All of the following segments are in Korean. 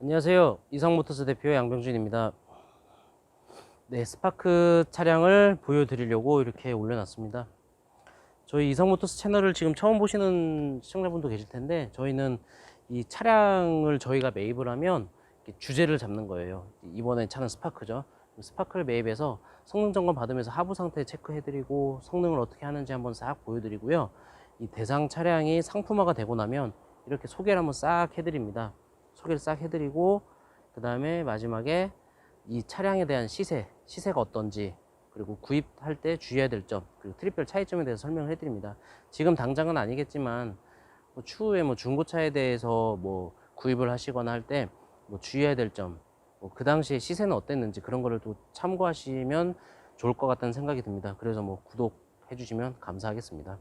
안녕하세요. 이상모터스 대표 양병준입니다. 네, 스파크 차량을 보여드리려고 이렇게 올려놨습니다. 저희 이상모터스 채널을 지금 처음 보시는 시청자분도 계실 텐데, 저희는 이 차량을 저희가 매입을 하면 주제를 잡는 거예요. 이번에 차는 스파크죠. 스파크를 매입해서 성능 점검 받으면서 하부 상태 체크해드리고 성능을 어떻게 하는지 한번 싹 보여드리고요. 이 대상 차량이 상품화가 되고 나면 이렇게 소개를 한번 싹 해드립니다. 소개를 싹 해드리고 그 다음에 마지막에 이 차량에 대한 시세가 어떤지, 그리고 구입할 때 주의해야 될 점, 그리고 트립별 차이점에 대해서 설명을 해드립니다. 지금 당장은 아니겠지만 추후에 중고차에 대해서 구입을 하시거나 할 때 주의해야 될 점, 그 당시에 시세는 어땠는지 그런 거를 또 참고하시면 좋을 것 같다는 생각이 듭니다. 그래서 구독해 주시면 감사하겠습니다.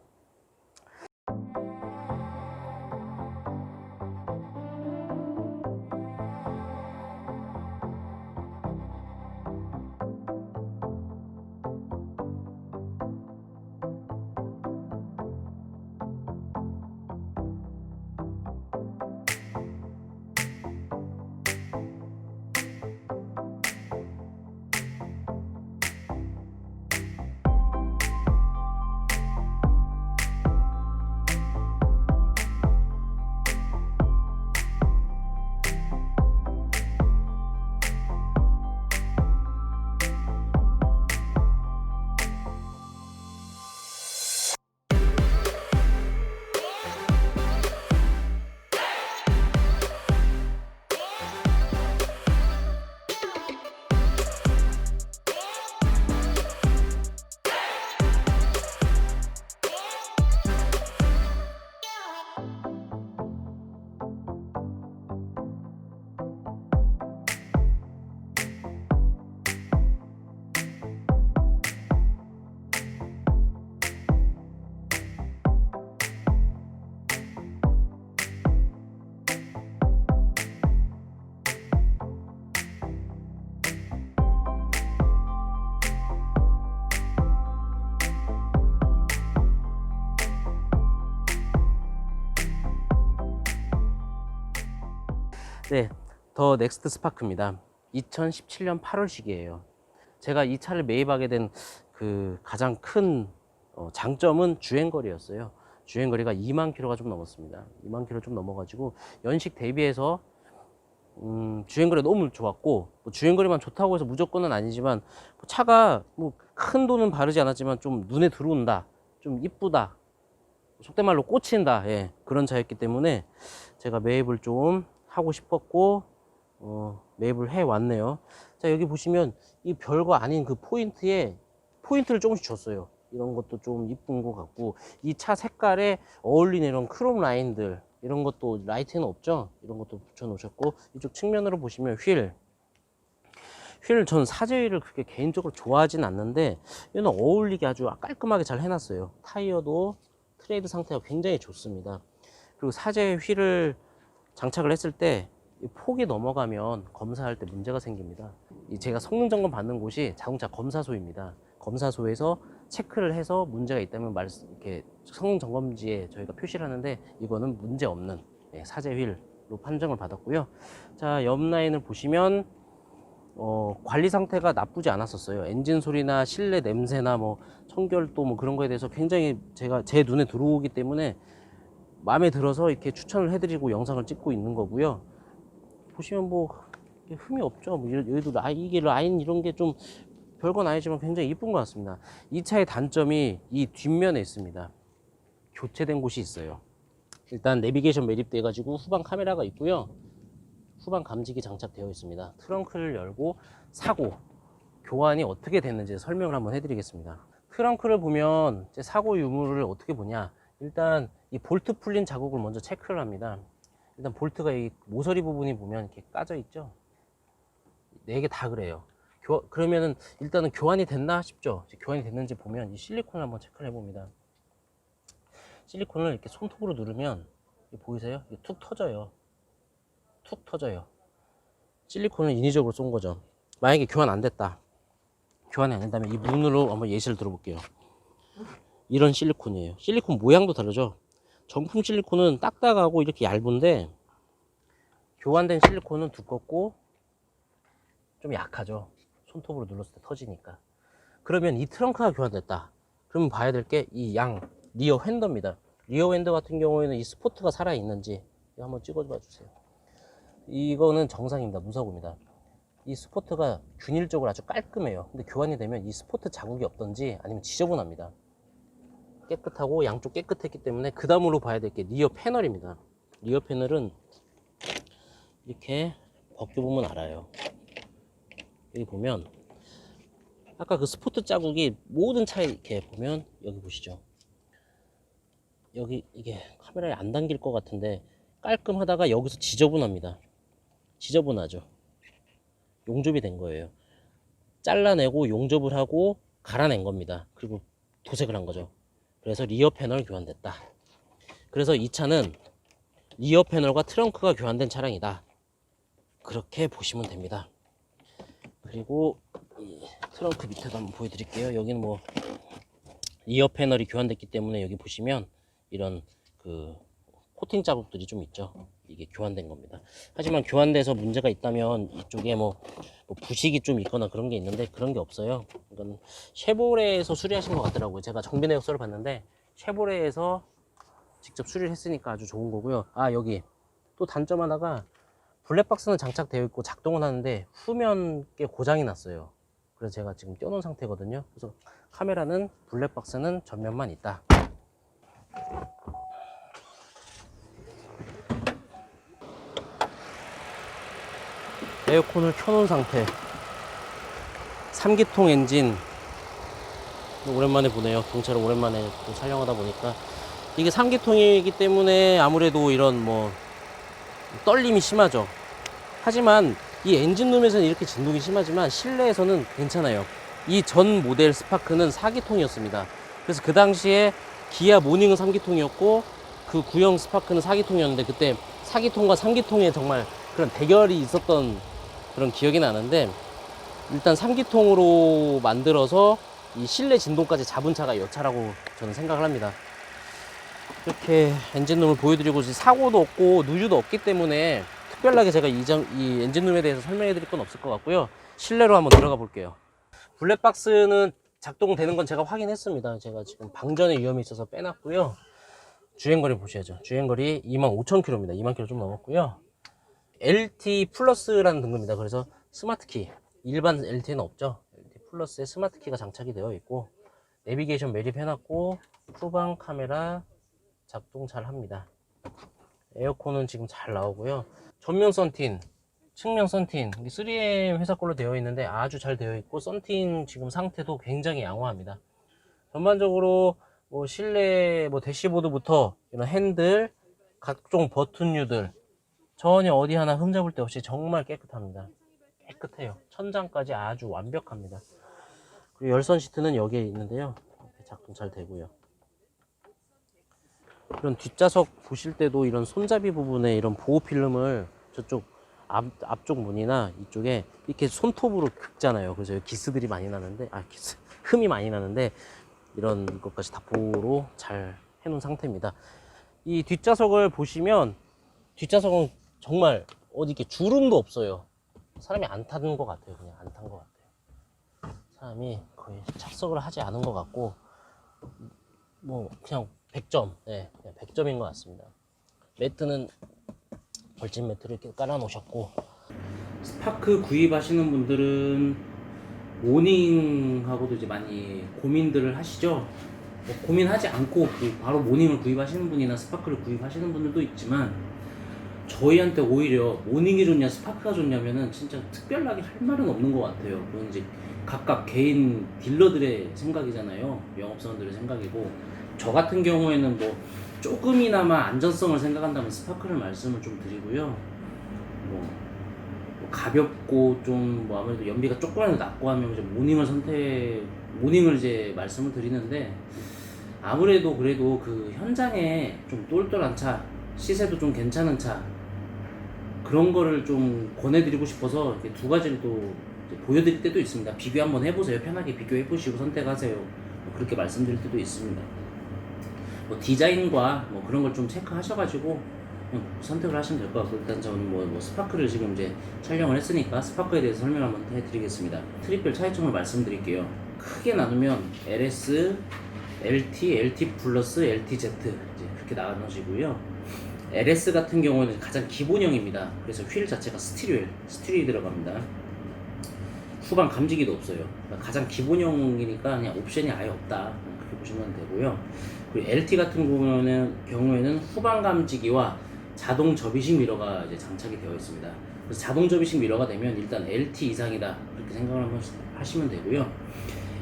네, 더 넥스트 스파크입니다. 2017년 8월식이에요. 제가 이 차를 매입하게 된 그 가장 큰 장점은 주행거리였어요. 주행거리가 2만 킬로가 좀 넘었습니다. 2만 킬로 좀 넘어가지고 연식 대비해서 주행거리가 너무 좋았고, 주행거리만 좋다고 해서 무조건은 아니지만 차가 큰 돈은 바르지 않았지만 좀 눈에 들어온다, 좀 이쁘다, 속된 말로 꽂힌다, 예, 그런 차였기 때문에 제가 매입을 좀 하고 싶었고 매입을 해 왔네요. 자, 여기 보시면 이 별거 아닌 그 포인트를 조금씩 줬어요. 이런 것도 좀 이쁜 것 같고, 이 차 색깔에 어울리는 이런 크롬 라인들, 이런 것도 라이트는 없죠. 이런 것도 붙여 놓으셨고, 이쪽 측면으로 보시면 휠 전 사제 휠을 그렇게 개인적으로 좋아하진 않는데 얘는 어울리게 아주 깔끔하게 잘 해놨어요. 타이어도 트레이드 상태가 굉장히 좋습니다. 그리고 사제 휠을 장착을 했을 때 폭이 넘어가면 검사할 때 문제가 생깁니다. 제가 성능 점검 받는 곳이 자동차 검사소입니다. 검사소에서 체크를 해서 문제가 있다면 이렇게 성능 점검지에 저희가 표시를 하는데, 이거는 문제 없는 사제 휠로 판정을 받았고요. 자, 옆 라인을 보시면 관리 상태가 나쁘지 않았었어요. 엔진 소리나 실내 냄새나 청결도 그런 거에 대해서 굉장히 제 눈에 들어오기 때문에 마음에 들어서 이렇게 추천을 해드리고 영상을 찍고 있는 거고요. 보시면 흠이 없죠. 여기도 이게 라인 이런 게 좀 별건 아니지만 굉장히 이쁜 것 같습니다. 이 차의 단점이 이 뒷면에 있습니다. 교체된 곳이 있어요. 일단 내비게이션 매립돼 가지고 후방 카메라가 있고요. 후방 감지기 장착되어 있습니다. 트렁크를 열고 사고 교환이 어떻게 됐는지 설명을 한번 해드리겠습니다. 트렁크를 보면 사고 유무를 어떻게 보냐, 일단 이 볼트 풀린 자국을 먼저 체크를 합니다. 일단 볼트가 이 모서리 부분이 보면 이렇게 까져 있죠. 4개 다 그래요. 그러면은 일단은 교환이 됐나 싶죠. 교환이 됐는지 보면 이 실리콘을 한번 체크를 해봅니다. 실리콘을 이렇게 손톱으로 누르면 보이세요? 이게 툭 터져요. 툭 터져요. 실리콘을 인위적으로 쏜 거죠. 만약에 교환 안 됐다, 교환이 안 된다면 이 문으로 한번 예시를 들어볼게요. 이런 실리콘이에요. 실리콘 모양도 다르죠. 정품 실리콘은 딱딱하고 이렇게 얇은데 교환된 실리콘은 두껍고 좀 약하죠. 손톱으로 눌렀을 때 터지니까. 그러면 이 트렁크가 교환됐다. 그러면 봐야 될 게 이 양 리어 휀더입니다. 리어 휀더 같은 경우에는 이 스포트가 살아있는지 이거 한번 찍어봐 주세요. 이거는 정상입니다. 무사고입니다. 이 스포트가 균일적으로 아주 깔끔해요. 근데 교환이 되면 이 스포트 자국이 없던지 아니면 지저분합니다. 깨끗하고 양쪽 깨끗했기 때문에 그 다음으로 봐야 될 게 리어 패널입니다. 리어 패널은 이렇게 벗겨보면 알아요. 여기 보면 아까 그 스포트 자국이 모든 차에 이렇게 보면 여기 보시죠. 여기 이게 카메라에 안 담길 것 같은데 깔끔하다가 여기서 지저분합니다. 지저분하죠. 용접이 된 거예요. 잘라내고 용접을 하고 갈아낸 겁니다. 그리고 도색을 한 거죠. 그래서 리어 패널 교환됐다. 그래서 이 차는 리어 패널과 트렁크가 교환된 차량이다. 그렇게 보시면 됩니다. 그리고 이 트렁크 밑에도 한번 보여드릴게요. 여기는 뭐 리어 패널이 교환됐기 때문에 여기 보시면 이런 그 코팅 자국들이 좀 있죠. 이게 교환된 겁니다. 하지만 교환돼서 문제가 있다면 이쪽에 뭐 부식이 좀 있거나 그런 게 있는데 그런 게 없어요. 이건 쉐보레에서 수리하신 것 같더라고요. 제가 정비 내역서를 봤는데 쉐보레에서 직접 수리를 했으니까 아주 좋은 거고요. 아, 여기 또 단점 하나가 블랙박스는 장착되어 있고 작동은 하는데 후면께 고장이 났어요. 그래서 제가 지금 떼어놓은 상태거든요. 그래서 카메라는 블랙박스는 전면만 있다. 에어컨을 켜놓은 상태. 3기통 엔진 오랜만에 보네요. 경차를 오랜만에 또 촬영하다 보니까 이게 3기통이기 때문에 아무래도 이런 뭐 떨림이 심하죠. 하지만 이 엔진룸에서는 이렇게 진동이 심하지만 실내에서는 괜찮아요. 이 전 모델 스파크는 4기통이었습니다. 그래서 그 당시에 기아 모닝은 3기통이었고 그 구형 스파크는 4기통이었는데 그때 4기통과 3기통에 정말 그런 대결이 있었던 그런 기억이 나는데 일단 3기통으로 만들어서 이 실내 진동까지 잡은 차가 이 차라고 저는 생각을 합니다. 이렇게 엔진룸을 보여드리고 사고도 없고 누유도 없기 때문에 특별하게 제가 이 엔진룸에 대해서 설명해 드릴 건 없을 것 같고요. 실내로 한번 들어가 볼게요. 블랙박스는 작동되는 건 제가 확인했습니다. 제가 지금 방전의 위험이 있어서 빼놨고요. 주행거리 보셔야죠. 주행거리 25,000km입니다. 20,000km 좀 넘었고요. LT 플러스라는 등급입니다. 그래서 스마트키, 일반 LT는 없죠. LT 플러스에 스마트키가 장착이 되어 있고 내비게이션 매립해놨고 후방 카메라 작동 잘 합니다. 에어컨은 지금 잘 나오고요. 전면 썬팅, 측면 썬팅 3M 회사 걸로 되어 있는데 아주 잘 되어 있고 썬팅 지금 상태도 굉장히 양호합니다. 전반적으로 뭐 실내 뭐 대시보드부터 이런 핸들, 각종 버튼류들 전혀 어디 하나 흠잡을 데 없이 정말 깨끗합니다. 깨끗해요. 천장까지 아주 완벽합니다. 그리고 열선 시트는 여기에 있는데요. 작동 잘 되고요. 이런 뒷좌석 보실 때도 이런 손잡이 부분에 이런 보호 필름을 저쪽 앞쪽 문이나 이쪽에 이렇게 손톱으로 긁잖아요. 그래서 여기 기스들이 많이 나는데 흠이 많이 나는데 이런 것까지 다 보호로 잘 해놓은 상태입니다. 이 뒷좌석을 보시면 뒷좌석은 정말 어디 이렇게 주름도 없어요. 사람이 안 타는 것 같아요. 그냥 안 탄 것 같아요. 사람이 거의 착석을 하지 않은 것 같고 뭐 그냥 100점, 네, 그냥 100점인 것 같습니다. 매트는 벌집 매트를 이렇게 깔아 놓으셨고 스파크 구입하시는 분들은 모닝하고도 이제 많이 고민들을 하시죠. 뭐 고민하지 않고 바로 모닝을 구입하시는 분이나 스파크를 구입하시는 분들도 있지만 저희한테 오히려 모닝이 좋냐 스파크가 좋냐면은 진짜 특별하게 할 말은 없는 것 같아요. 그건 이제 각각 개인 딜러들의 생각이잖아요. 영업사원들의 생각이고 저 같은 경우에는 뭐 조금이나마 안전성을 생각한다면 스파크를 말씀을 좀 드리고요. 뭐 가볍고 좀 뭐 아무래도 연비가 조금이라도 낮고 하면 이제 모닝을 이제 말씀을 드리는데 아무래도 그래도 그 현장에 좀 똘똘한 차, 시세도 좀 괜찮은 차 그런 거를 좀 권해드리고 싶어서 이렇게 두 가지를 또 보여드릴 때도 있습니다. 비교 한번 해보세요. 편하게 비교해보시고 선택하세요. 뭐 그렇게 말씀드릴 때도 있습니다. 뭐 디자인과 뭐 그런 걸 좀 체크하셔가지고 선택을 하시면 될 것 같고, 일단 저는 뭐 스파크를 지금 이제 촬영을 했으니까 스파크에 대해서 설명 한번 해드리겠습니다. 트립별 차이점을 말씀드릴게요. 크게 나누면 LS, LT, LT 플러스, LTZ 이제 그렇게 나눠지고요. LS 같은 경우는 가장 기본형입니다. 그래서 휠 자체가 스틸이 들어갑니다. 후방 감지기도 없어요. 그러니까 가장 기본형이니까 그냥 옵션이 아예 없다, 그렇게 보시면 되고요. 그리고 LT 같은 경우에는 후방 감지기와 자동 접이식 미러가 이제 장착이 되어 있습니다. 그래서 자동 접이식 미러가 되면 일단 LT 이상이다, 그렇게 생각을 한번 하시면 되고요.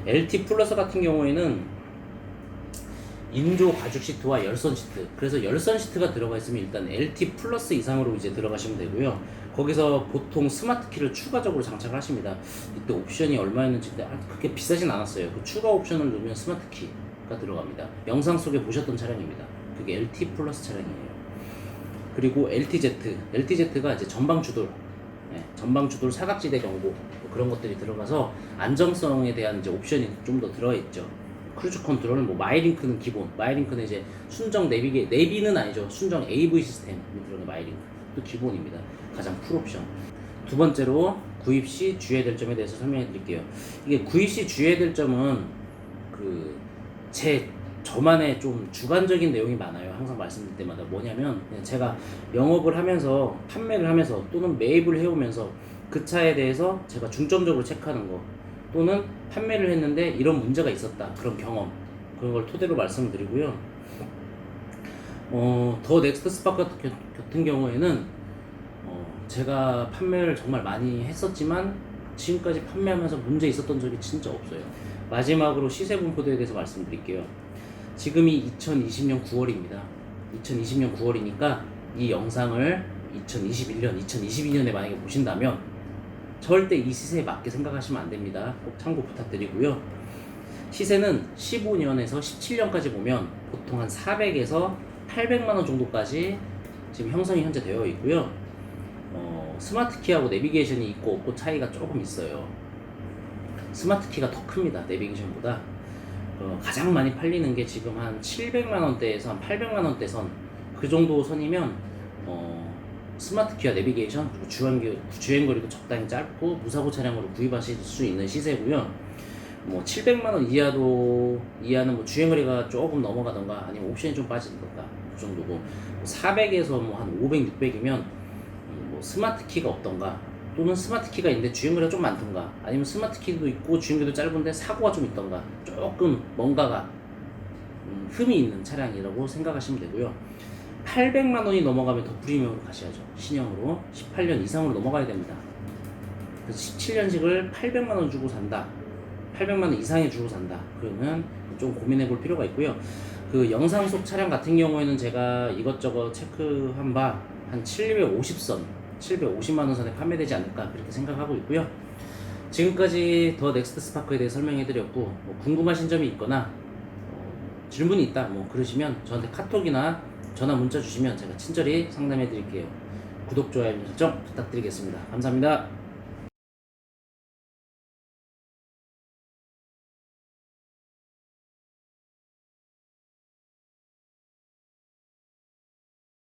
LT 플러스 같은 경우에는 인조 가죽 시트와 열선 시트, 그래서 열선 시트가 들어가 있으면 일단 LT 플러스 이상으로 이제 들어가시면 되고요. 거기서 보통 스마트 키를 추가적으로 장착을 하십니다. 이때 옵션이 얼마였는지 그렇게 비싸진 않았어요. 그 추가 옵션을 누르면 스마트 키가 들어갑니다. 영상 속에 보셨던 차량입니다. 그게 LT 플러스 차량이에요. 그리고 LTZ가 이제 전방 추돌, 전방 추돌 사각지대 경고, 뭐 그런 것들이 들어가서 안정성에 대한 이제 옵션이 좀 더 들어가 있죠. 크루즈 컨트롤, 뭐 마이링크는 기본, 마이링크는 이제 순정 내비는 아니죠. 순정 AV 시스템이 들어가는 마이링크도 기본입니다. 가장 풀옵션. 두 번째로 구입 시 주의해야 될 점에 대해서 설명해 드릴게요. 이게 구입 시 주의해야 될 점은 저만의 좀 주관적인 내용이 많아요. 항상 말씀드릴 때마다 뭐냐면, 그냥 제가 영업을 하면서, 판매를 하면서, 또는 매입을 해오면서 그 차에 대해서 제가 중점적으로 체크하는 거, 또는 판매를 했는데 이런 문제가 있었다, 그런 경험, 그런 걸 토대로 말씀드리고요. 더 넥스트 스파크 같은 경우에는 제가 판매를 정말 많이 했었지만 지금까지 판매하면서 문제 있었던 적이 진짜 없어요. 마지막으로 시세 분포도에 대해서 말씀드릴게요. 지금이 2020년 9월입니다. 2020년 9월이니까 이 영상을 2021년, 2022년에 만약에 보신다면 절대 이 시세에 맞게 생각하시면 안 됩니다. 꼭 참고 부탁드리고요. 시세는 15년에서 17년까지 보면 보통 한 400에서 800만 원 정도까지 지금 형성이 현재 되어 있고요. 스마트 키하고 내비게이션이 있고 없고 차이가 조금 있어요. 스마트 키가 더 큽니다, 내비게이션보다. 가장 많이 팔리는 게 지금 한 700만 원대에서 한 800만 원대 선, 그 정도 선이면 스마트 키와 내비게이션, 그리고 주행거리도 적당히 짧고 무사고 차량으로 구입하실 수 있는 시세고요. 뭐 700만 원 이하는 뭐 주행거리가 조금 넘어가던가 아니면 옵션이 좀 빠지던가 그 정도고, 400에서 뭐 한 500, 600이면 뭐 스마트 키가 없던가, 또는 스마트 키가 있는데 주행거리가 좀 많던가, 아니면 스마트 키도 있고 주행거리도 짧은데 사고가 좀 있던가, 조금 뭔가가 흠이 있는 차량이라고 생각하시면 되고요. 800만 원이 넘어가면 더 프리미엄으로 가셔야죠. 신형으로 18년 이상으로 넘어가야 됩니다. 그래서 17년식을 800만 원 주고 산다, 800만 원 이상에 주고 산다, 그러면 좀 고민해 볼 필요가 있고요. 그 영상 속 차량 같은 경우에는 제가 이것저것 체크한 바 한 750만 원 선에 판매되지 않을까, 그렇게 생각하고 있고요. 지금까지 더 넥스트 스파크에 대해 설명해 드렸고, 뭐 궁금하신 점이 있거나 질문이 있다 뭐 그러시면 저한테 카톡이나 전화 문자 주시면 제가 친절히 상담해 드릴게요. 구독, 좋아요, 설정 부탁드리겠습니다. 감사합니다.